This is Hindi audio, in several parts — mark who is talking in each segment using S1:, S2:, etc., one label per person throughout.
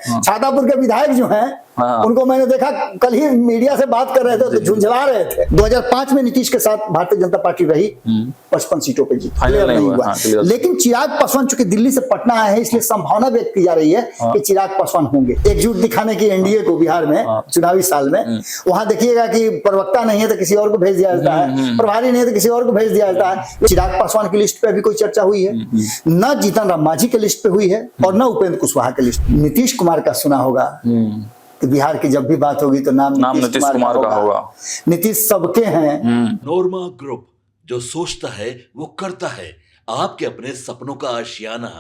S1: छातापुर के विधायक जो हैं उनको मैंने देखा, कल ही मीडिया से बात कर रहे थे तो झुंझला रहे थे। 2005 में नीतीश के साथ भारतीय जनता पार्टी रही, 55 सीटों पे जीती, क्लियर नहीं हुआ। लेकिन चिराग पासवान चूंकि दिल्ली से पटना आए हैं, इसलिए संभावना व्यक्त की जा रही है कि चिराग पासवान होंगे। एकजुट दिखाने की एनडीए को बिहार में चुनावी साल में, वहां देखिएगा कि प्रवक्ता नहीं है तो किसी और को भेज दिया जाता है, प्रभारी नहीं है तो किसी और को भेज दिया जाता है। चिराग पासवान की लिस्ट पे अभी कोई चर्चा हुई है? न जीतन राम मांझी के लिस्ट पे हुई है और न उपेंद्र कुशवाहा के लिस्ट। नीतीश कुमार का सुना होगा कि बिहार की जब भी बात होगी तो नाम नीतीश कुमार का होगा। नीतीश सबके हैं।
S2: नोरमा ग्रुप, जो सोचता है वो करता है, आपके अपने सपनों का आशियाना।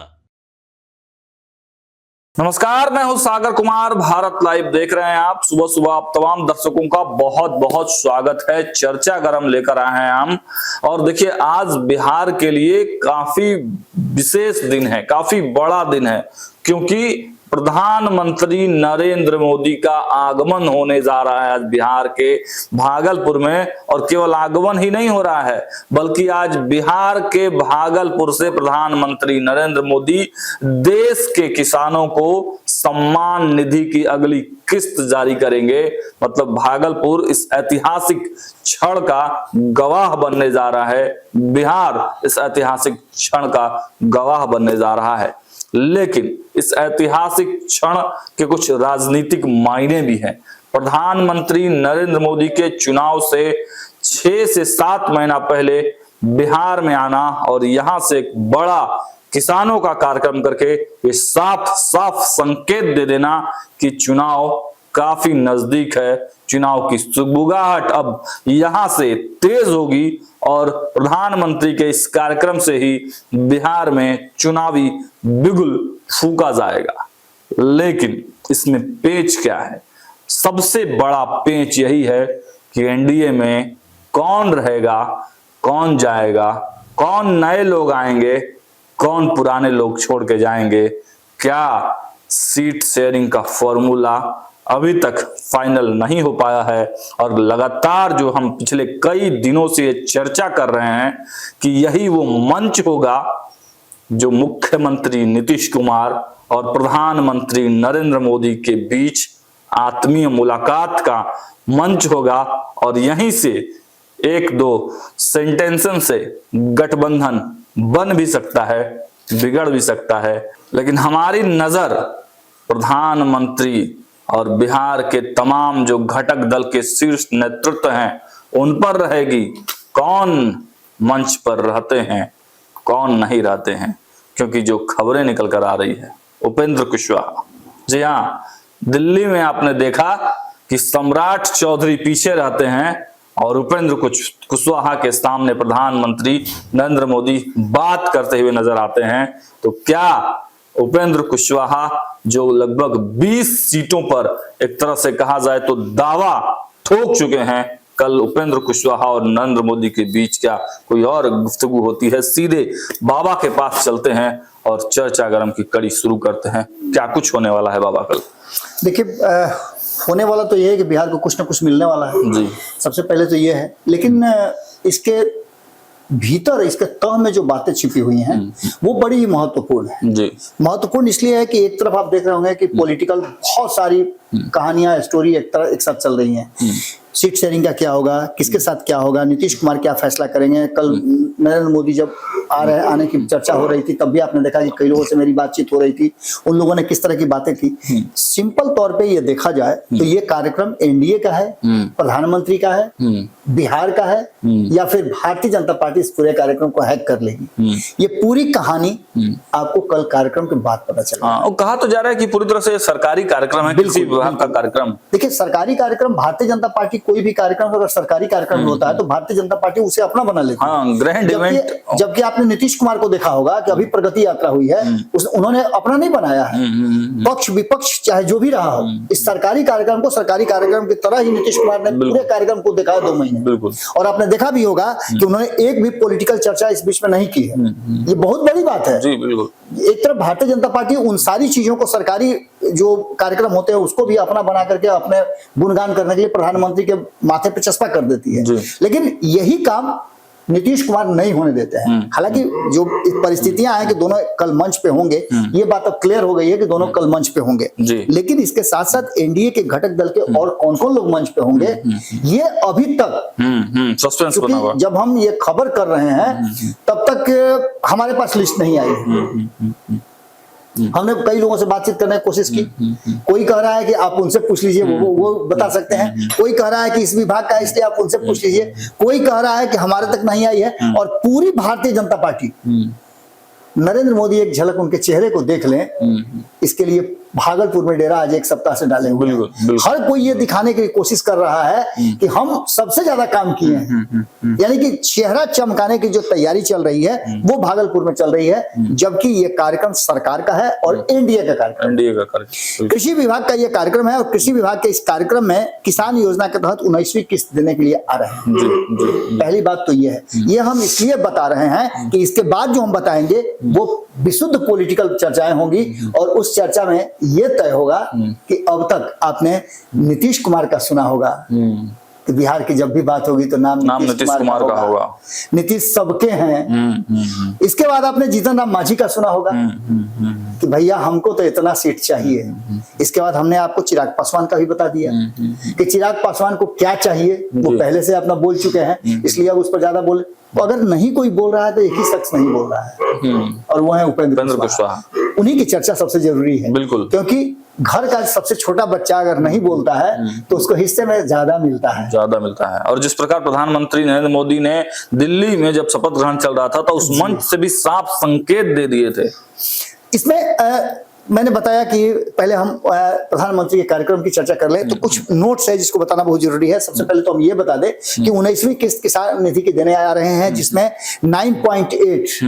S3: नमस्कार, मैं हूं सागर कुमार। भारत लाइव देख रहे हैं आप। सुबह सुबह आप तमाम दर्शकों का बहुत बहुत स्वागत है। चर्चा गरम लेकर आए हैं हम। और देखिए, आज बिहार के लिए काफी विशेष दिन है, काफी बड़ा दिन है, क्योंकि प्रधानमंत्री नरेंद्र मोदी का आगमन होने जा रहा है आज बिहार के भागलपुर में। और केवल आगमन ही नहीं हो रहा है, बल्कि आज बिहार के भागलपुर से प्रधानमंत्री नरेंद्र मोदी देश के किसानों को सम्मान निधि की अगली किस्त जारी करेंगे। मतलब भागलपुर इस ऐतिहासिक क्षण का गवाह बनने जा रहा है, बिहार इस ऐतिहासिक क्षण का गवाह बनने जा रहा है। लेकिन इस ऐतिहासिक क्षण के कुछ राजनीतिक मायने भी हैं। प्रधानमंत्री नरेंद्र मोदी के चुनाव से 6 से 7 महीना पहले बिहार में आना और यहां से एक बड़ा किसानों का कार्यक्रम करके ये साफ साफ संकेत दे देना कि चुनाव काफी नजदीक है, चुनाव की सुगबुगाहट अब यहां से तेज होगी और प्रधानमंत्री के इस कार्यक्रम से ही बिहार में चुनावी बिगुल फूंका जाएगा। लेकिन इसमें पेच क्या है? सबसे बड़ा पेच यही है कि एनडीए में कौन रहेगा, कौन जाएगा, कौन नए लोग आएंगे, कौन पुराने लोग छोड़ के जाएंगे। क्या सीट शेयरिंग का फॉर्मूला अभी तक फाइनल नहीं हो पाया है। और लगातार जो हम पिछले कई दिनों से ये चर्चा कर रहे हैं कि यही वो मंच होगा जो मुख्यमंत्री नीतीश कुमार और प्रधानमंत्री नरेंद्र मोदी के बीच आत्मीय मुलाकात का मंच होगा। और यहीं से 1-2 सेंटेंशन से गठबंधन बन भी सकता है, बिगड़ भी सकता है। लेकिन हमारी नजर प्रधानमंत्री और बिहार के तमाम जो घटक दल के शीर्ष नेतृत्व हैं उन पर रहेगी। कौन मंच पर रहते हैं, कौन नहीं रहते हैं, क्योंकि जो खबरें निकल कर आ रही है, उपेंद्र कुशवाहा, जी हाँ, दिल्ली में आपने देखा कि सम्राट चौधरी पीछे रहते हैं और उपेंद्र कुशवाहा के सामने प्रधानमंत्री नरेंद्र मोदी बात करते हुए नजर आते हैं। तो क्या उपेंद्र कुशवाहा, जो लगभग 20 सीटों पर एक तरह से कहा जाए तो दावा ठोक चुके हैं, कल उपेंद्र कुशवाहा और नरेंद्र मोदी के बीच क्या कोई और गुफ्तगू होती है? सीधे बाबा के पास चलते हैं और चर्चा गरम की कड़ी शुरू करते हैं। क्या कुछ होने वाला है बाबा कल?
S1: देखिए, होने वाला तो ये है कि बिहार को कुछ ना कुछ मिलने वाला है जी। सबसे पहले तो ये है, लेकिन इसके भीतर, इसके तह में जो बातें छिपी हुई हैं वो बड़ी ही महत्वपूर्ण है जी। महत्वपूर्ण इसलिए है कि एक तरफ आप देख रहे होंगे कि पॉलिटिकल बहुत सारी कहानियां, स्टोरी एक साथ चल रही हैं। सीट शेयरिंग का क्या होगा, किसके साथ क्या होगा, नीतीश कुमार क्या फैसला करेंगे। कल नरेंद्र मोदी जब आने की चर्चा हो रही थी तब भी आपने देखा कि कई लोगों से मेरी बातचीत हो रही थी, उन लोगों ने किस तरह की बातें की। सिंपल तौर पे ये देखा जाए तो ये कार्यक्रम एनडीए का है, प्रधानमंत्री का है, बिहार का है, या फिर भारतीय जनता पार्टी इस पूरे कार्यक्रम को हैक कर लेगी। ये पूरी कहानी आपको कल कार्यक्रम के बाद पता चला।
S3: और कहा तो जा रहा है कि पूरी तरह से सरकारी कार्यक्रम है, किसी विभाग का कार्यक्रम।
S1: देखिए, सरकारी कार्यक्रम, भारतीय जनता पार्टी कोई भी कार्यक्रम अगर सरकारी कार्यक्रम होता है तो भारतीय जनता पार्टी उसे अपना बना लेती है। जबकि आपने नीतीश कुमार को देखा होगा कि अभी प्रगति यात्रा हुई है, उन्होंने अपना नहीं बनाया है। पक्ष विपक्ष चाहे जो भी रहा हो, इस सरकारी कार्यक्रम को सरकारी कार्यक्रम की तरह ही नीतीश कुमार ने पूरे कार्यक्रम को देखा 2 महीने। और आपने देखा भी होगा कि उन्होंने एक भी पॉलिटिकल चर्चा इस बीच में नहीं की है। ये बहुत बड़ी बात है जी। बिल्कुल, एक तरफ भारतीय जनता पार्टी उन सारी चीजों को, सरकारी जो कार्यक्रम होते हैं उसको भी अपना बना करके अपने गुणगान करने के लिए प्रधानमंत्री के माथे पे चस्पा कर देती है। लेकिन यही काम नीतीश कुमार नहीं होने देते हैं। हालांकि जो परिस्थितियां हैं कि दोनों कल मंच पे होंगे, ये बात अब क्लियर हो गई है कि दोनों कल मंच पे होंगे, लेकिन इसके साथ साथ एनडीए के घटक दल के और कौन कौन लोग मंच पे होंगे, ये अभी तक
S3: सस्पेंस बना हुआ।
S1: जब हम ये खबर कर रहे हैं तब तक हमारे पास लिस्ट नहीं आई है। हमने कई लोगों से बातचीत करने की कोशिश की, कोई कह रहा है कि आप उनसे पूछ लीजिए, वो बता सकते हैं, कोई कह रहा है कि इस विभाग का इसलिए आप उनसे पूछ लीजिए, कोई कह रहा है कि हमारे तक नहीं आई है। और पूरी भारतीय जनता पार्टी, नरेंद्र मोदी एक झलक उनके चेहरे को देख लें, इसके लिए भागलपुर में डेरा आज एक सप्ताह से डाले हुए हैं। हर कोई ये दिखाने की कोशिश कर रहा है कि हम सबसे ज्यादा काम किए हैं, यानी कि चेहरा चमकाने की जो तैयारी चल रही है वो भागलपुर में चल रही है, जबकि ये कार्यक्रम सरकार का है और एनडीए का कार्यक्रम, कृषि विभाग का ये कार्यक्रम है। और कृषि विभाग के इस कार्यक्रम में किसान योजना के तहत 19वीं किस्त देने के लिए आ रहे हैं। पहली बात तो ये है, ये हम इसलिए बता रहे हैं कि इसके बाद जो हम बताएंगे वो विशुद्ध पॉलिटिकल चर्चाएं होंगी, और उस चर्चा में ये तय होगा कि अब तक आपने नीतीश कुमार का सुना होगा कि बिहार की जब भी बात होगी तो नाम नीतीश कुमार का होगा। नीतीश सबके हैं। इसके बाद आपने जीतन राम मांझी का सुना होगा कि भैया हमको तो इतना सीट चाहिए। इसके बाद हमने आपको चिराग पासवान का भी बता दिया कि चिराग पासवान को क्या चाहिए, वो पहले से अपना बोल चुके हैं, इसलिए अब उस पर ज्यादा बोले। तो अगर नहीं कोई बोल रहा है तो एक ही शख्स नहीं बोल रहा है, और वो है उपेंद्र कुशवाहा। उन्हीं की चर्चा सबसे जरूरी है, बिल्कुल, क्योंकि घर का सबसे छोटा बच्चा अगर नहीं बोलता है तो उसको हिस्से में ज्यादा मिलता है।
S3: और जिस प्रकार प्रधानमंत्री नरेंद्र मोदी ने दिल्ली में जब शपथ ग्रहण चल रहा था तो उस मंच से भी साफ संकेत दे दिए थे।
S1: इसमें मैंने बताया कि पहले हम प्रधानमंत्री के कार्यक्रम की चर्चा कर लें, तो कुछ नोट्स है जिसको बताना बहुत जरूरी है। सबसे पहले तो हम ये बता दें कि 19वीं किस्त किसान निधि की देने आ रहे हैं, जिसमें 9.8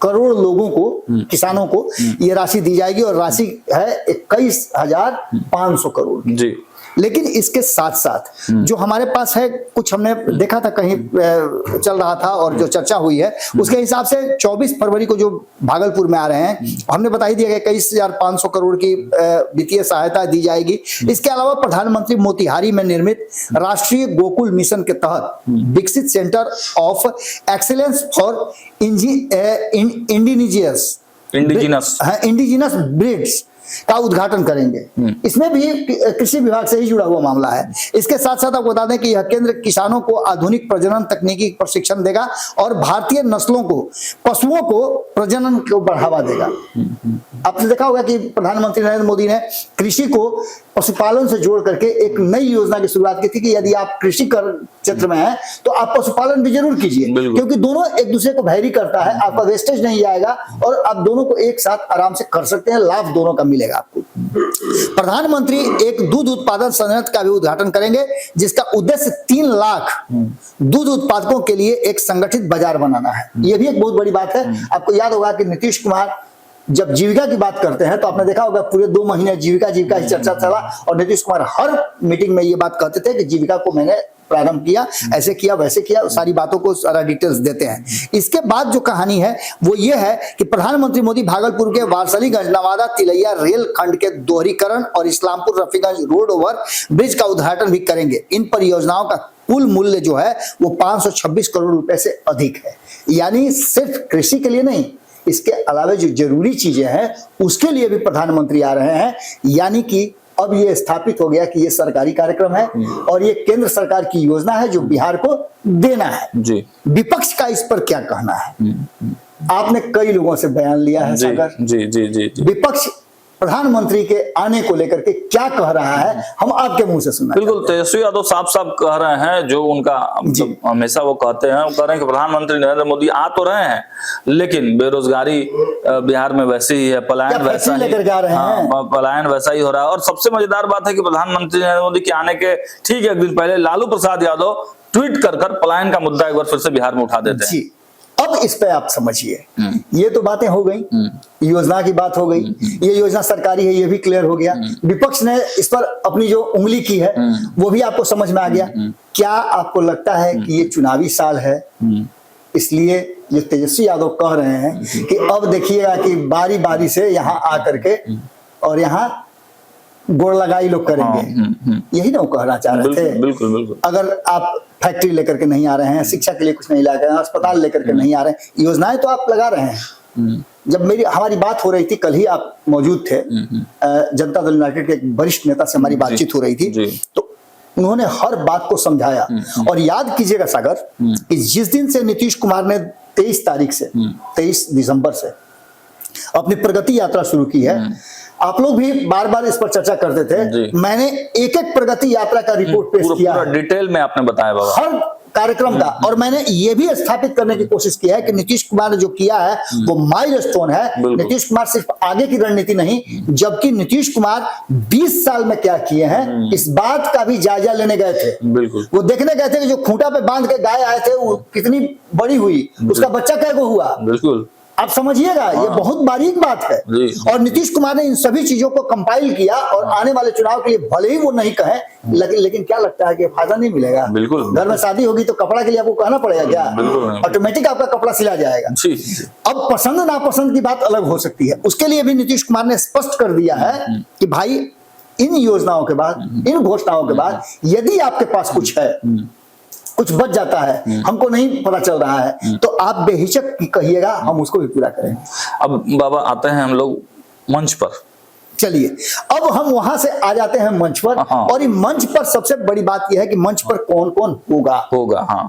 S1: करोड़ लोगों को, किसानों को ये राशि दी जाएगी, और राशि है 21,500 करोड़ जी। लेकिन इसके साथ साथ जो हमारे पास है, कुछ हमने देखा था कहीं चल रहा था और जो चर्चा हुई है उसके हिसाब से 24 फरवरी को जो भागलपुर में आ रहे हैं, हमने बता ही दिया कि 21,500 करोड़ की वित्तीय सहायता दी जाएगी। इसके अलावा प्रधानमंत्री मोतिहारी में निर्मित राष्ट्रीय गोकुल मिशन के तहत विकसित centre of excellence for indigenous breeds का उद्घाटन करेंगे। इसमें भी कृषि विभाग से ही जुड़ा हुआ मामला है। इसके साथ साथ आपको बता दें कि यह केंद्र किसानों को आधुनिक प्रजनन तकनीकी प्रशिक्षण देगा और भारतीय नस्लों को, पशुओं को प्रजनन को बढ़ावा देगा। आपने देखा होगा कि प्रधानमंत्री नरेंद्र मोदी ने कृषि को पशुपालन से जोड़ करके एक नई योजना की शुरुआत की थी कि यदि आप कृषि क्षेत्र में हैं तो आप पशुपालन भी जरूर कीजिए, क्योंकि दोनों एक दूसरे को भैरी करता है, आपका वेस्टेज नहीं आएगा और आप दोनों को एक साथ आराम से कर सकते हैं, लाभ दोनों का मिलेगा आपको। प्रधानमंत्री एक दूध उत्पादन संयंत्र का भी उद्घाटन करेंगे, जिसका उद्देश्य 3 लाख दूध उत्पादकों के लिए एक संगठित बाजार बनाना है। यह भी एक बहुत बड़ी बात है। आपको याद होगा कि नीतीश कुमार जब जीविका की बात करते हैं तो आपने देखा होगा पूरे 2 महीने जीविका की चर्चा चला, और नीतीश कुमार हर मीटिंग में ये बात कहते थे कि जीविका को मैंने प्रारंभ किया, ऐसे किया, वैसे किया, सारी बातों को सारा डिटेल्स देते हैं। इसके बाद जो कहानी है वो ये है कि प्रधानमंत्री मोदी भागलपुर के वारसलीगंज नवादा तिलैया रेल खंड के दोहरीकरण और Islampur Rafiganj road over bridge का उद्घाटन भी करेंगे। इन परियोजनाओं का कुल मूल्य जो है वो 526 करोड़ रुपए से अधिक है। यानी सिर्फ कृषि के लिए नहीं, इसके अलावा जो जरूरी चीजें हैं उसके लिए भी प्रधानमंत्री आ रहे हैं। यानी कि अब ये स्थापित हो गया कि ये सरकारी कार्यक्रम है और ये केंद्र सरकार की योजना है जो बिहार को देना है जी। विपक्ष का इस पर क्या कहना है? आपने कई लोगों से बयान लिया है सागर जी, जी, जी, जी। विपक्ष प्रधानमंत्री के आने को लेकर के क्या कह रहा है, हम आपके मुंह से सुनना।
S3: बिल्कुल, तेजस्वी यादव साफ कह रहे हैं, जो उनका हमेशा वो कहते हैं, वो कह रहे हैं कि प्रधानमंत्री नरेंद्र मोदी आ तो रहे हैं लेकिन बेरोजगारी बिहार में वैसे ही है, पलायन वैसा ही, पलायन वैसा ही हो रहा है। और सबसे मजेदार बात है कि प्रधानमंत्री नरेंद्र मोदी के आने के ठीक एक दिन पहले लालू प्रसाद यादव ट्वीट कर पलायन का मुद्दा एक बार फिर से बिहार में उठा देते हैं।
S1: अब इस पे आप समझिए, ये तो बातें हो गई, योजना की बात हो गई, ये योजना सरकारी है, ये भी क्लियर हो गया। विपक्ष ने इस पर अपनी जो उंगली की है वो भी आपको समझ में आ गया। क्या आपको लगता है कि ये चुनावी साल है, इसलिए जो तेजस्वी यादव कह रहे हैं कि अब देखिएगा कि बारी बारी से यहाँ आकर के और यहाँ गोड़ लगाई लोग करेंगे, यही ना वो कहना चाह रहे थे।
S3: बिल्कुल बिल्कुल।
S1: अगर आप फैक्ट्री लेकर के नहीं आ रहे हैं, शिक्षा के लिए कुछ नहीं ला रहे हैं, अस्पताल लेकर के नहीं आ रहे हैं, योजनाएं तो आप लगा रहे हैं। जब हमारी बात हो रही थी, कल ही आप मौजूद थे, जनता दल यूनाइटेड के एक वरिष्ठ नेता से हमारी बातचीत हो रही थी, तो उन्होंने हर बात को समझाया। और याद कीजिएगा सागर कि जिस दिन से नीतीश कुमार ने 23 तारीख से 23 दिसंबर से अपनी प्रगति यात्रा शुरू की है, आप लोग भी बार बार इस पर चर्चा करते थे, मैंने एक एक प्रगति यात्रा का रिपोर्ट पेश किया,
S3: पूरा डिटेल में आपने बताया बाबा,
S1: हर कार्यक्रम का। और मैंने ये भी स्थापित करने की कोशिश की है कि नीतीश कुमार ने जो किया है वो माइलस्टोन है। नीतीश कुमार सिर्फ आगे की रणनीति नहीं, जबकि नीतीश कुमार 20 साल में क्या किए हैं इस बात का भी जायजा लेने गए थे।
S3: बिल्कुल,
S1: वो देखने गए थे कि जो खूंटा पे बांध के गाय आए थे वो कितनी बड़ी हुई, उसका बच्चा कैसे हुआ।
S3: बिल्कुल,
S1: आप समझिएगा, ये बहुत बारीक बात है। और नीतीश कुमार ने इन सभी चीजों को कंपाइल किया और आने वाले चुनाव के लिए भले ही वो नहीं कहे, लेकिन क्या लगता है कि फायदा नहीं मिलेगा।
S3: बिल्कुल,
S1: घर में शादी होगी तो कपड़ा के लिए आपको कहना पड़ेगा क्या? ऑटोमेटिक आपका कपड़ा सिला जाएगा। अब पसंद नापसंद की बात अलग हो सकती है, उसके लिए भी नीतीश कुमार ने स्पष्ट कर दिया है कि भाई इन योजनाओं के बाद, इन घोषणाओं के बाद यदि आपके पास कुछ है, कुछ बच जाता है, हमको नहीं पता चल रहा है, तो आप बेहिचक कहिएगा, हम उसको भी पूरा करेंगे।
S3: अब बाबा आते हैं हम लोग मंच पर।
S1: चलिए, अब हम वहां से आ जाते हैं मंच पर। और ये मंच पर सबसे बड़ी बात यह है कि मंच पर कौन कौन होगा।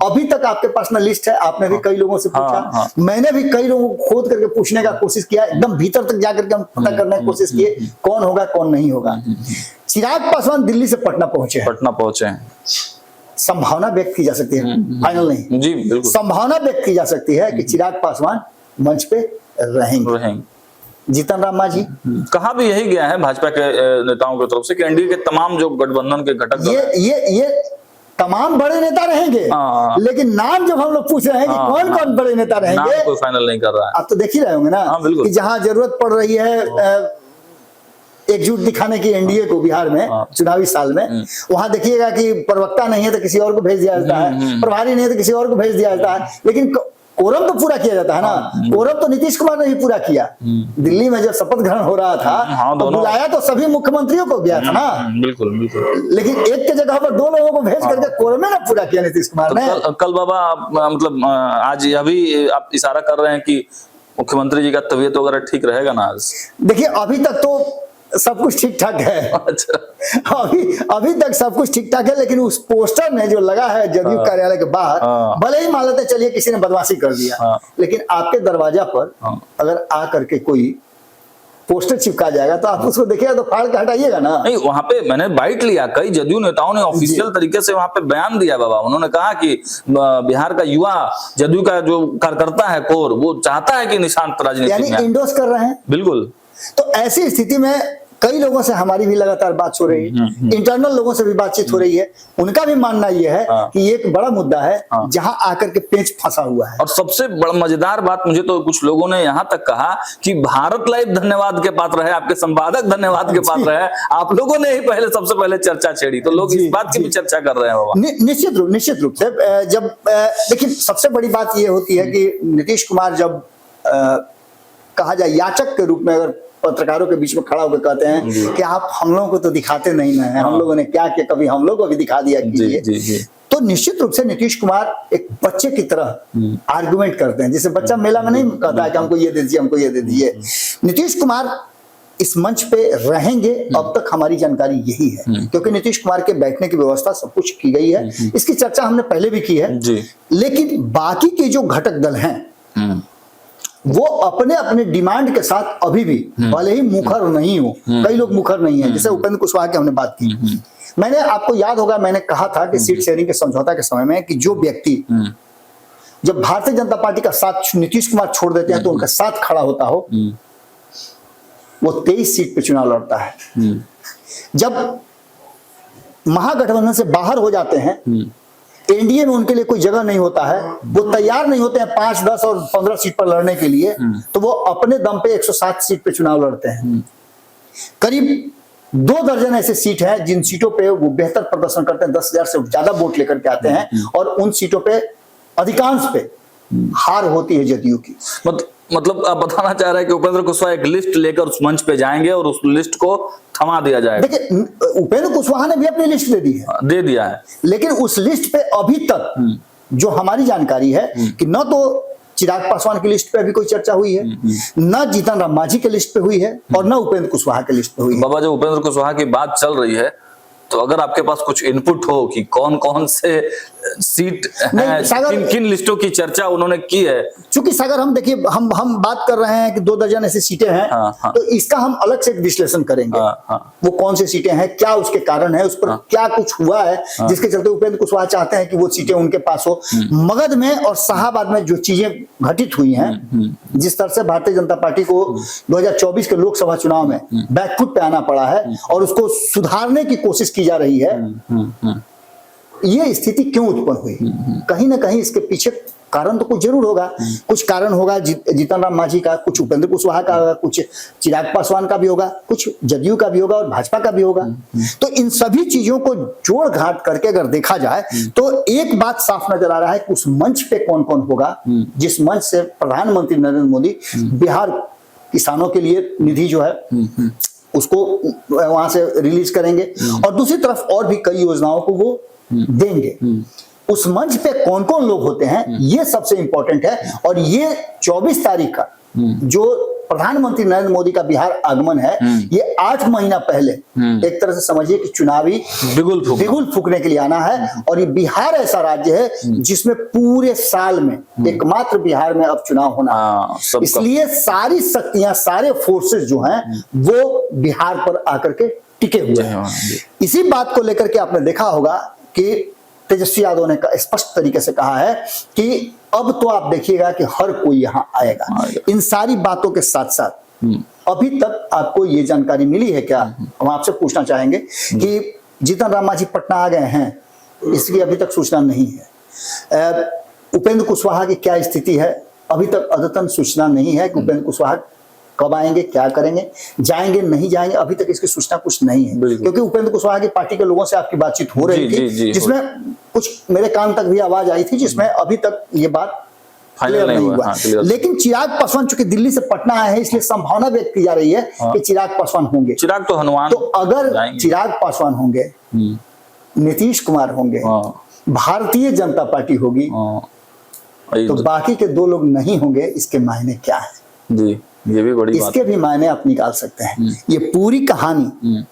S1: अभी तक आपके पास ना लिस्ट है, आपने भी कई लोगों से पूछा, मैंने भी कई लोगों को खोद करके पूछने का कोशिश किया, एकदम भीतर तक जाकर के हम पता करने की कोशिश किए कौन होगा कौन नहीं होगा। चिराग पासवान दिल्ली से पटना पहुंचे हैं। संभावना व्यक्त की जा सकती है, फाइनल नहीं
S3: जी, बिल्कुल
S1: संभावना व्यक्त की जा सकती है कि चिराग पासवान मंच पे रहेंगे। जीतन राम मांझी,
S3: कहा भी यही गया है भाजपा के नेताओं की तरफ से कि एनडीए के तमाम जो गठबंधन के घटक
S1: ये तमाम बड़े नेता रहेंगे, लेकिन नाम जब हम लोग पूछ रहे हैं कि कौन कौन बड़े नेता रहेंगे,
S3: कोई फाइनल नहीं कर रहा है।
S1: आप तो देख ही रहे होंगे ना कि जहां जरूरत पड़ रही है एकजुट दिखाने की एनडीए को बिहार में चुनावी साल में, वहां देखिएगा कि प्रवक्ता नहीं है तो किसी और को भेज दिया जाता है, प्रभारी नहीं है तो किसी और को भेज दिया जाता है, लेकिन कोरम तो पूरा किया जाता है ना। कोरम तो नीतीश कुमार ने ही पूरा किया। दिल्ली में जब शपथ ग्रहण हो रहा था तो बुलाया तो सभी मुख्यमंत्रियों को गया था ना।
S3: बिल्कुल बिल्कुल,
S1: लेकिन एक के जगह पर 2 लोगों को भेज करके कोरम ने पूरा किया नीतीश कुमार ने।
S3: कल बाबा मतलब आज अभी आप इशारा कर रहे हैं कि मुख्यमंत्री जी का तबीयत वगैरह ठीक रहेगा ना आज?
S1: देखिए, अभी तक तो सब कुछ ठीक ठाक है। अच्छा, अभी तक सब कुछ ठीक ठाक है, लेकिन उस पोस्टर में जो लगा है जदयू कार्यालय के बाहर, भले ही मान लेते चलिए किसी ने बदमाशी कर दिया, लेकिन आपके दरवाजा पर अगर आ करके कोई पोस्टर चिपका जाएगा तो आप उसको देखिएगा तो फाड़ के हटाइएगा ना।
S3: नहीं, वहां पे मैंने बाइट लिया, कई जदयू नेताओं ने ऑफिशियल तरीके से वहां पे बयान दिया बाबा। उन्होंने कहा कि बिहार का युवा जदयू का जो कार्यकर्ता है कोर, वो चाहता है कि निशांत राजनीति में,
S1: इंडोर्स कर रहे हैं।
S3: बिल्कुल।
S1: तो ऐसी स्थिति में कई लोगों से हमारी भी लगातार बात हो रही है, इंटरनल लोगों से भी बातचीत हो रही है, उनका भी मानना यह है कि ये एक बड़ा मुद्दा है जहां आकर के पेच फंसा हुआ है।
S3: और सबसे बड़ा मजेदार बात, मुझे तो कुछ लोगों ने यहाँ तक कहा कि भारत लाइव धन्यवाद के पात्र है, आपके संपादक धन्यवाद के पात्र है, आप लोगों ने ही सबसे पहले चर्चा छेड़ी, तो लोग इस बात की भी चर्चा कर रहे हैं बाबा।
S1: निश्चित रूप से जब देखिए, सबसे बड़ी बात यह होती है कि नीतीश कुमार जब कहा जाए याचक के रूप में अगर पत्रकारों के बीच में खड़ा होकर कहते हैं कि आप हम लोगों को तो दिखाते नहीं ना है, हम लोगों ने क्या किया, कभी हम लोगों को भी दिखा दिया कीजिए। तो निश्चित रूप से नीतीश कुमार एक बच्चे की तरह आर्गुमेंट करते हैं, जैसे बच्चा मेला में नहीं कहता है कि हमको ये दे दीजिए, हमको ये दे दीजिए। नीतीश कुमार इस मंच पे रहेंगे, अब तक हमारी जानकारी यही है, क्योंकि नीतीश कुमार के बैठने की व्यवस्था सब कुछ की गई है, इसकी चर्चा हमने पहले भी की है। लेकिन बाकी के जो घटक दल हैं वो अपने अपने डिमांड के साथ अभी भी, भले ही मुखर नहीं हो, कई लोग मुखर नहीं है, जैसे उपेंद्र कुशवाहा की हमने बात की। मैंने, आपको याद होगा, मैंने कहा था कि सीट शेयरिंग के समझौता के समय में कि जो व्यक्ति जब भारतीय जनता पार्टी का साथ नीतीश कुमार छोड़ देते हैं तो उनका साथ खड़ा होता हो, वो 23 सीट पे चुनाव लड़ता है। जब महागठबंधन से बाहर हो जाते हैं, एनडीए में उनके लिए कोई जगह नहीं होता है, वो तैयार नहीं होते हैं 5, 10 और 15 सीट पर लड़ने के लिए, तो वो अपने दम पे 107 सीट पे चुनाव लड़ते हैं। करीब 2 दर्जन ऐसे सीट है जिन सीटों पे वो बेहतर प्रदर्शन करते हैं, 10,000 से ज्यादा वोट लेकर के आते हैं, और उन सीटों पे अधिकांश पे हार होती है जदयू की।
S3: मतलब आप बताना चाह रहे हैं कि उपेंद्र कुशवाहा एक लिस्ट लेकर उस मंच पे जाएंगे और उस लिस्ट को थमा दिया जाएगा।
S1: देखिए, उपेंद्र कुशवाहा ने भी अपनी लिस्ट दे दी है,
S3: दे दिया है,
S1: लेकिन उस लिस्ट पे अभी तक जो हमारी जानकारी है कि न तो चिराग पासवान की लिस्ट पे अभी कोई चर्चा हुई है, न जीतन राम मांझी के लिस्ट पे हुई है, और न उपेंद्र कुशवाहा के लिस्ट पे हुई है।
S3: बाबा, जो उपेंद्र कुशवाहा की बात चल रही है, तो अगर आपके पास कुछ इनपुट हो कि कौन कौन से सीट हैं, किन किन लिस्टों की चर्चा उन्होंने की है।
S1: चूंकि सागर, हम देखिए, हम बात कर रहे हैं कि 2 दर्जन ऐसी सीटें हैं, तो इसका हम अलग से विश्लेषण करेंगे। वो कौन सी सीटें हैं, क्या उसके कारण है, उस पर क्या कुछ हुआ है जिसके चलते उपेंद्र कुशवाहा चाहते हैं कि वो सीटें उनके पास हो। मगध में और शाहाबाद में जो चीजें घटित हुई हैं, जिस तरह से भारतीय जनता पार्टी को 2024 के लोकसभा चुनाव में बैकफुट पे आना पड़ा है और उसको सुधारने की कोशिश की जा रही है, ये स्थिति क्यों उत्पन्न हुई? कहीं ना कहीं इसके पीछे कारण तो कुछ जरूर होगा। कुछ कारण होगा जीतन राम मांझी का, कुछ उपेंद्र कुशवाहा का, कुछ चिराग पासवान का भी होगा, कुछ जदयू का भी होगा और भाजपा का भी होगा। तो इन सभी चीजों को जोड़ घाट करके अगर देखा जाए तो एक बात साफ नजर आ रहा है कि उस मंच पे कौन कौन होगा, जिस मंच से प्रधानमंत्री नरेंद्र मोदी बिहार किसानों के लिए निधि जो है उसको वहां से रिलीज करेंगे, और दूसरी तरफ और भी कई योजनाओं को वो देंगे। उस मंच पे कौन कौन लोग होते हैं, ये सबसे इंपॉर्टेंट है। और ये 24 तारीख का जो प्रधानमंत्री नरेंद्र मोदी का बिहार आगमन है, ये 8 महीना पहले एक तरह से समझिए कि चुनावी बिगुल फूकने के लिए आना है। और ये बिहार ऐसा राज्य है जिसमें पूरे साल में एकमात्र बिहार में अब चुनाव होना है। इसलिए सारी शक्तियां, सारे फोर्सेस जो हैं वो बिहार पर आकर के टिके हुए हैं। इसी बात को लेकर के आपने देखा होगा कि तेजस्वी यादव ने स्पष्ट तरीके से कहा है कि अब तो आप देखिएगा कि हर कोई यहाँ आएगा। इन सारी बातों के साथ साथ अभी तक आपको ये जानकारी मिली है क्या? हम आपसे पूछना चाहेंगे कि जीतन राम मांझी पटना आ गए हैं, इसकी अभी तक सूचना नहीं है। उपेंद्र कुशवाहा की क्या स्थिति है, अभी तक अद्यतन सूचना नहीं है कि उपेंद्र कुशवाहा कब आएंगे, क्या करेंगे, जाएंगे नहीं जाएंगे, अभी तक इसकी सूचना कुछ नहीं है। क्योंकि उपेंद्र कुशवाहा की पार्टी के लोगों से आपकी बातचीत हो रही थी, जिसमें कुछ मेरे कान तक भी आवाज आई थी, जिसमें अभी तक ये बात क्लियर नहीं हुआ। लेकिन चिराग पासवान चूंकि दिल्ली से पटना आए हैं, इसलिए संभावना व्यक्त की जा रही है कि चिराग पासवान होंगे।
S3: चिराग तो हनुमान,
S1: तो अगर चिराग पासवान होंगे, नीतीश कुमार होंगे, भारतीय जनता पार्टी होगी, तो बाकी के 2 लोग नहीं होंगे, इसके मायने क्या है जी? ये भी बड़ी इसके भी मायने आप निकाल सकते हैं। ये पूरी कहानी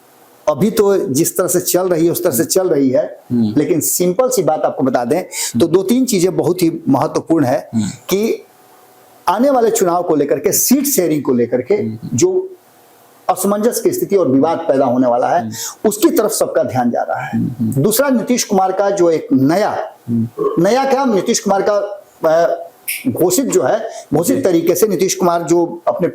S1: अभी तो जिस तरह से चल रही है उस तरह से चल रही है, लेकिन सिंपल सी बात आपको बता दें तो 2-3 चीजें बहुत ही महत्वपूर्ण है कि आने वाले चुनाव को लेकर के, सीट शेयरिंग को लेकर के जो असमंजस की स्थिति और विवाद पैदा होने वाला है, उसकी तरफ सबका ध्यान जा रहा है। दूसरा, नीतीश कुमार का जो एक नया क्या नीतीश कुमार का घोषित तरीके से नीतीश कुमार जो अपने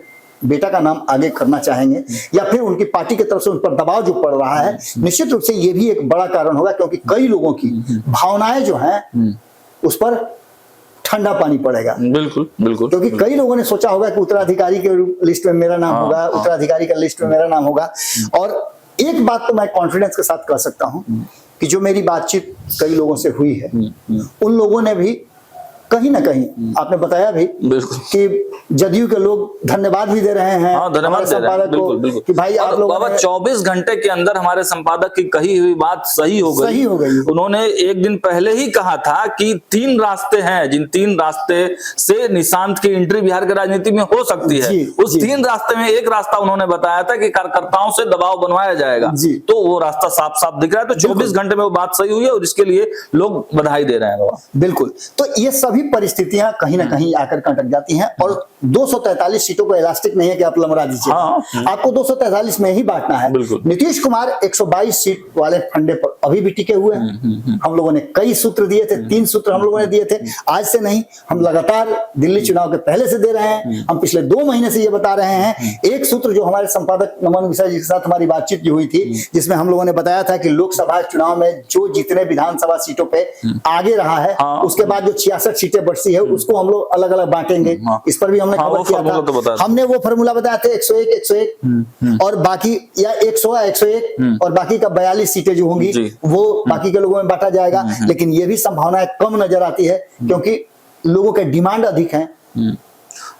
S1: बेटा का नाम आगे करना चाहेंगे, या फिर उनकी पार्टी की तरफ से उन पर दबाव जो पड़ रहा है, निश्चित रूप से ये भी एक बड़ा कारण होगा, क्योंकि कई लोगों की भावनाएं जो हैं उस पर ठंडा पानी पड़ेगा। बिल्कुल बिल्कुल, क्योंकि कई लोगों ने सोचा होगा कि उत्तराधिकारी के लिस्ट में मेरा नाम होगा, उत्तराधिकारी का लिस्ट में मेरा नाम होगा। और एक बात तो मैं कॉन्फिडेंस के साथ कह सकता हूं कि जो मेरी बातचीत कई लोगों से हुई है, उन लोगों ने भी कहीं ना कहीं, आपने बताया भी कि जदयू के लोग धन्यवाद भी दे रहे हैं।
S3: धन्यवाद दे रहे हैं, बिल्कुल बिल्कुल कि भाई आप लोग, बाबा 24 घंटे के अंदर हमारे संपादक की कही हुई बात सही हो गई। उन्होंने एक दिन पहले ही कहा था कि 3 रास्ते हैं, जिन 3 रास्ते से निशांत की एंट्री बिहार की राजनीति में हो सकती है। उस 3 रास्ते में एक रास्ता उन्होंने बताया था कि कार्यकर्ताओं से दबाव बनवाया जाएगा, तो वो रास्ता साफ साफ दिख रहा है। तो 24 घंटे में वो बात सही हुई है और इसके लिए लोग बधाई दे रहे हैं। बाबा बिल्कुल, तो ये सभी परिस्थितियां कहीं ना कहीं आकर अटक जाती हैं। और 243 सीटों को इलास्टिक नहीं है कि आप लमरा दीजिए, आपको 243 में ही बांटना है। नीतीश कुमार 122 सीट वाले फंडे पर अभी भी टिके हुए हैं। हम लोगों ने कई सूत्र दिए थे, 3 सूत्र हम लोगों ने दिए थे, आज से नहीं, हम लगातार दिल्ली चुनाव के पहले से दे रहे हैं। हम पिछले 2 महीने से ये बता रहे हैं। एक सूत्र जो हमारे संपादक नमन मिश्रा जी के साथ हमारी बातचीत जो हुई थी, जिसमें हम लोगों ने बताया था कि लोकसभा चुनाव में जो जितने विधानसभा सीटों पे आगे रहा है, उसके बाद जो 66 सीटें बची है उसको हम लोग अलग अलग बांटेंगे। इस पर भी हमने खबर किया था। हमने वो फॉर्मूला बताया था 101 और बाकी, या 100 और बाकी का 42 सीटें जो होंगी वो बाकी के लोगों में बांटा जाएगा। लेकिन ये भी संभावना कम नजर आती है, क्योंकि
S1: लोगों के डिमांड अधिक हैं।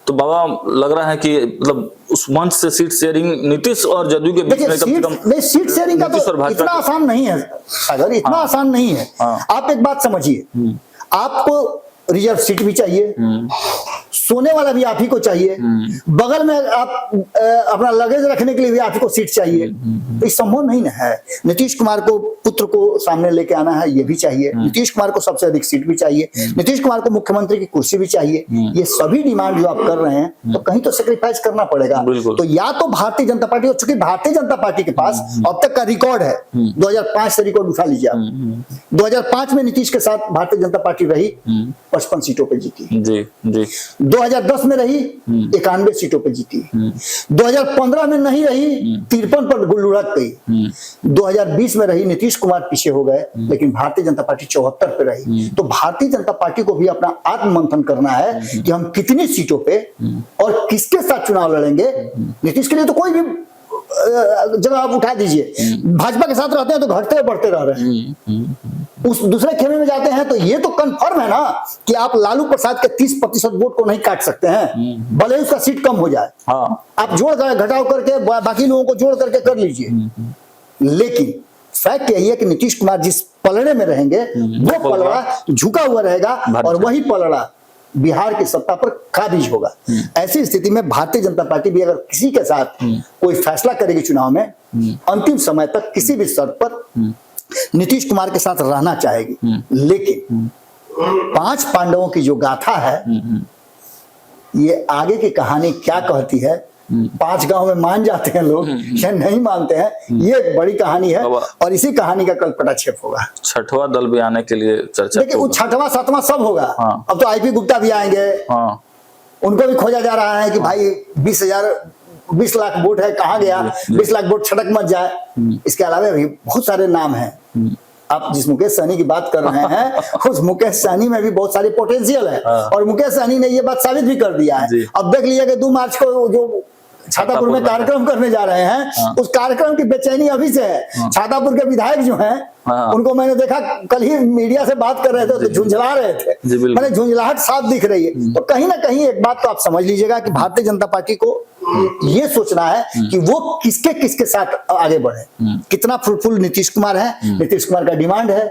S3: तो बाबा लग रहा है कि मतलब उस मंच से सीट शेयरिंग नीतीश और जदयू के बीच में कम से कम
S1: सीट शेयरिंग का
S3: नीतीश और
S1: तो
S3: भाजपा
S1: इतना आसान नहीं है सागर, इतना आसान नहीं है। आप एक बात समझिए, आपको रिजर्व सीट भी चाहिए, सोने वाला भी आप ही को चाहिए, बगल में आप अपना लगेज रखने के लिए भी आप ही को सीट चाहिए। तो ये संभव नहीं ना है। नीतीश कुमार को पुत्र को सामने लेके आना है, ये भी चाहिए। नीतीश कुमार को सबसे अधिक सीट भी चाहिए, नीतीश कुमार को मुख्यमंत्री की कुर्सी भी चाहिए। ये सभी डिमांड जो आप कर रहे हैं तो कहीं तो सेक्रीफाइस करना पड़ेगा। तो या तो भारतीय जनता पार्टी, और चूंकि भारतीय जनता पार्टी के पास अब तक का रिकॉर्ड है, 2005 से रिकॉर्ड उठा लीजिए आप, 2005 में नीतीश के साथ भारतीय जनता पार्टी रही, 55 सीटों पे जीती।
S3: जी जी
S1: 2010 में रही, 91 सीटों पे जीती। 2015 में नहीं रही, 53 पर लुढ़क गई। 2020 में रही, नीतीश कुमार पीछे हो गए, लेकिन भारतीय जनता पार्टी 74 पे रही। तो भारतीय जनता पार्टी को भी अपना आत्ममंथन करना है कि हम कितनी सीटों पे और किसके साथ चुनाव लड़ेंगे। नीतीश के लिए तो कोई भी जगह आप उठा दीजिए, भाजपा के साथ रहते हैं तो घटते बढ़ते रह रहे हैं, उस दूसरे खेमे में जाते हैं तो ये तो कंफर्म है ना कि आप लालू प्रसाद के 30% वोट को नहीं काट सकते हैं, भले उसका सीट कम हो जाए। आप जोड़ कर घटाव करके बाकी लोगों को जोड़ करके कर लीजिए, लेकिन फैक्ट यही है कि नीतीश कुमार जिस पलड़े में रहेंगे वो पलड़ा झुका हुआ रहेगा और वही पलड़ा बिहार की सत्ता पर काबिज होगा। ऐसी स्थिति में भारतीय जनता पार्टी भी अगर किसी के साथ कोई फैसला करेगी चुनाव में, अंतिम समय तक किसी भी शर्त पर नीतीश कुमार के साथ रहना चाहेगी। लेकिन 5 पांडवों की जो गाथा है, ये आगे की कहानी क्या कहती है, 5 गांव में मान जाते हैं लोग या नहीं मानते हैं, ये एक बड़ी कहानी है और इसी कहानी का कल पटाक्षेप होगा।
S3: 6वां दल भी आने के लिए चर्चा,
S1: देखिए वो 6वां 7वां सब होगा। अब तो आईपी गुप्ता भी आएंगे, उनको भी खोजा जा रहा है कि भाई 20 लाख वोट है, कहाँ गया, 20 लाख वोट छटक मत जाए। इसके अलावा भी बहुत सारे नाम हैं। आप जिस मुकेश सहनी की बात कर रहे हैं, उस मुकेश सहनी में भी बहुत सारी पोटेंशियल है और मुकेश सहनी ने ये बात साबित भी कर दिया है। अब देख लीजिए कि 2 मार्च को जो छातापुर में कार्यक्रम करने जा रहे हैं, उस कार्यक्रम की बेचैनी अभी से है। छातापुर के विधायक जो हैं, उनको मैंने देखा कल ही मीडिया से बात कर रहे थे तो झुंझला रहे थे, मैंने झुंझलाहट साफ दिख रही है। तो कहीं ना कहीं एक बात तो आप समझ लीजिएगा कि भारतीय जनता पार्टी को ये सोचना है कि वो किसके किसके साथ आगे बढ़े। कितना फ्रूटफुल नीतीश कुमार है, नीतीश कुमार का डिमांड है,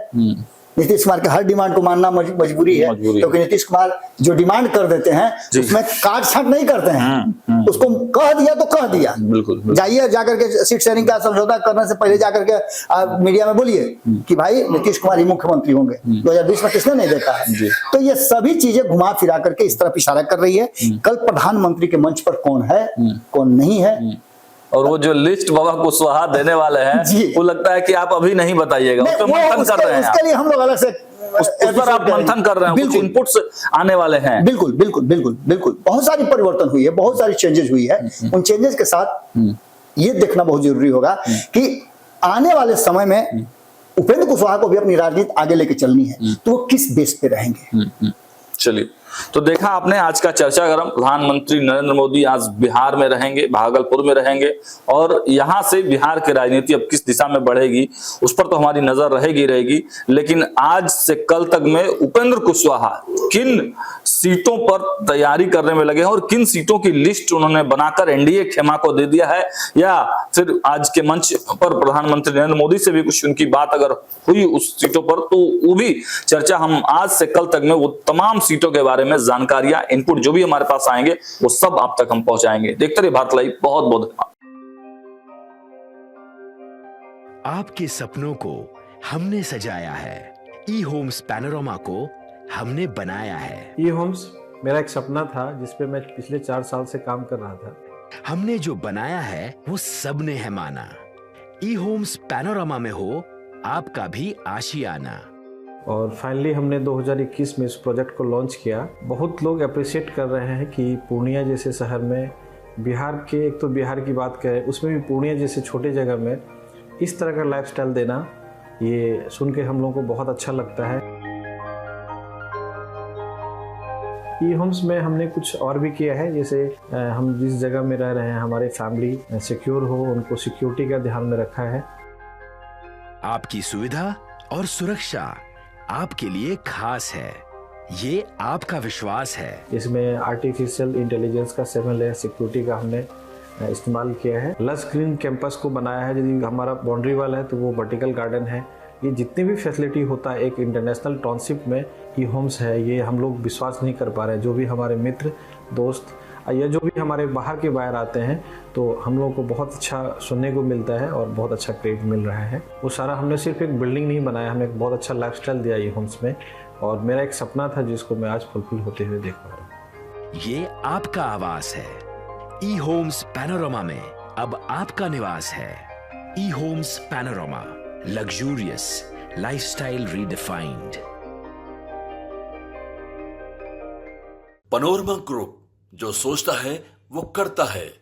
S1: नीतीश कुमार के हर डिमांड को मानना मजबूरी है, क्योंकि नीतीश कुमार जो डिमांड कर देते हैं उसमें काट छाट नहीं करते हैं। उसको कह दिया तो कह दिया, जाइए जाकर के सीट शेयरिंग का समझौता करने से पहले जाकर के मीडिया में बोलिए कि भाई नीतीश कुमार ही मुख्यमंत्री होंगे। 2020 में किसने नहीं देखा है। तो ये सभी चीजें घुमा फिरा करके इस तरफ इशारा कर रही है। कल प्रधानमंत्री के मंच पर कौन है कौन नहीं है,
S3: और वो जो लिस्ट बाबा कुशवाहा देने वाले हैं, वो लगता है कि आप अभी नहीं बताइएगा, उस पर मंथन कर रहे हैं।
S1: उसके लिए हम लोग अलग से
S3: उस पर आप मंथन कर रहे हैं, कुछ इनपुट्स आने वाले हैं।
S1: बिल्कुल बिल्कुल बिल्कुल बिल्कुल बहुत सारी परिवर्तन हुई है, बहुत सारी चेंजेस हुई है। उन चेंजेस के साथ ये देखना बहुत जरूरी होगा कि आने वाले समय में उपेंद्र कुशवाहा को भी अपनी राजनीति आगे लेके चलनी है, तो वो किस बेस पे रहेंगे।
S3: चलिए, तो देखा आपने आज का चर्चा गरम। प्रधानमंत्री नरेंद्र मोदी आज बिहार में रहेंगे, भागलपुर में रहेंगे, और यहाँ से बिहार की राजनीति अब किस दिशा में बढ़ेगी उस पर तो हमारी नजर रहेगी। लेकिन आज से कल तक में उपेंद्र कुशवाहा किन सीटों पर तैयारी करने में लगे हैं और किन सीटों की लिस्ट उन्होंने बनाकर एनडीए खेमा को दे दिया है, या फिर आज के मंच पर प्रधानमंत्री नरेंद्र मोदी से भी कुछ उनकी बात अगर हुई उस सीटों पर, तो वो भी चर्चा हम आज से कल तक में वो तमाम सीटों के बारे में जानकारियां, इनपुट जो भी हमारे पास आएंगे वो सब आप तक हम पहुंचाएंगे। देखते रहिए भारत लाइव। बहुत बहुत धन्यवाद।
S4: आपके सपनों को हमने सजाया है, ई होम्स पैनोरामा को हमने बनाया है।
S5: ई होम्स मेरा एक सपना था जिस पे मैं पिछले 4 साल से काम कर रहा था।
S4: हमने जो बनाया है वो सबने है माना। ई होम्स पैनोरामा में हो आपका भी आशियाना।
S5: और फाइनली हमने 2021 में इस प्रोजेक्ट को लॉन्च किया। बहुत लोग अप्रिशिएट कर रहे हैं कि पूर्णिया जैसे शहर में, बिहार के, एक तो बिहार की बात करें उसमें भी पूर्णिया जैसे छोटे जगह में इस तरह का लाइफस्टाइल देना, ये सुन के हम लोगों को बहुत अच्छा लगता है। ई होम्स में हमने कुछ और भी किया है, जैसे हम जिस जगह में रह रहे हैं हमारी फैमिली सिक्योर हो, उनको सिक्योरिटी का ध्यान में रखा है।
S4: आपकी सुविधा और सुरक्षा आपके लिए खास है। ये आपका विश्वास है।
S5: इसमें आर्टिफिशियल इंटेलिजेंस का 7 लेयर सिक्योरिटी का हमने इस्तेमाल किया है। लस ग्रीन कैंपस को बनाया है। यदि हमारा बाउंड्री वाल है तो वो वर्टिकल गार्डन है। ये जितनी भी फैसिलिटी होता है एक इंटरनेशनल टाउनशिप में ई होम्स है, ये हम लोग विश्वास नहीं कर पा रहे हैं। जो भी हमारे मित्र दोस्त या जो भी हमारे बाहर के बाहर आते हैं तो हम लोगों को बहुत अच्छा सुनने को मिलता है और बहुत अच्छा क्रेडिट मिल रहा है। वो सारा हमने सिर्फ एक बिल्डिंग नहीं बनाया, हमें एक बहुत अच्छा लाइफस्टाइल दिया ई होम्स में, और मेरा एक सपना था जिसको मैं आज फुलफिल होते हुए देख पा रहा हूँ।
S4: ये आपका आवास है। ई होम्स पैनोरामा में अब आपका निवास है। E homes panorama, luxurious lifestyle redefined.
S2: Panorama group, जो सोचता है वो करता है।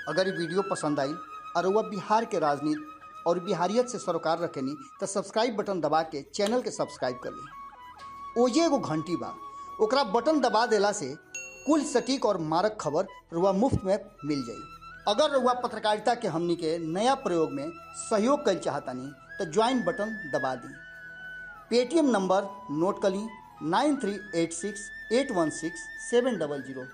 S1: अगर ये वीडियो पसंद आई और वह बिहार के राजनीति और बिहारियत से सरोकार रखेनी तो सब्सक्राइब बटन दबा के चैनल के सब्सक्राइब कर ली। ओजे एगो घंटी बा, ओकरा बटन दबा देला से कुल सटीक और मारक खबर रुआ मुफ्त में मिल जाई। अगर रुआ पत्रकारिता के हमनी के नया प्रयोग में सहयोग कर चाहतानी तो ज्वाइन बटन दबा दी। पेटीएम नंबर नोट कर ली 9386816700।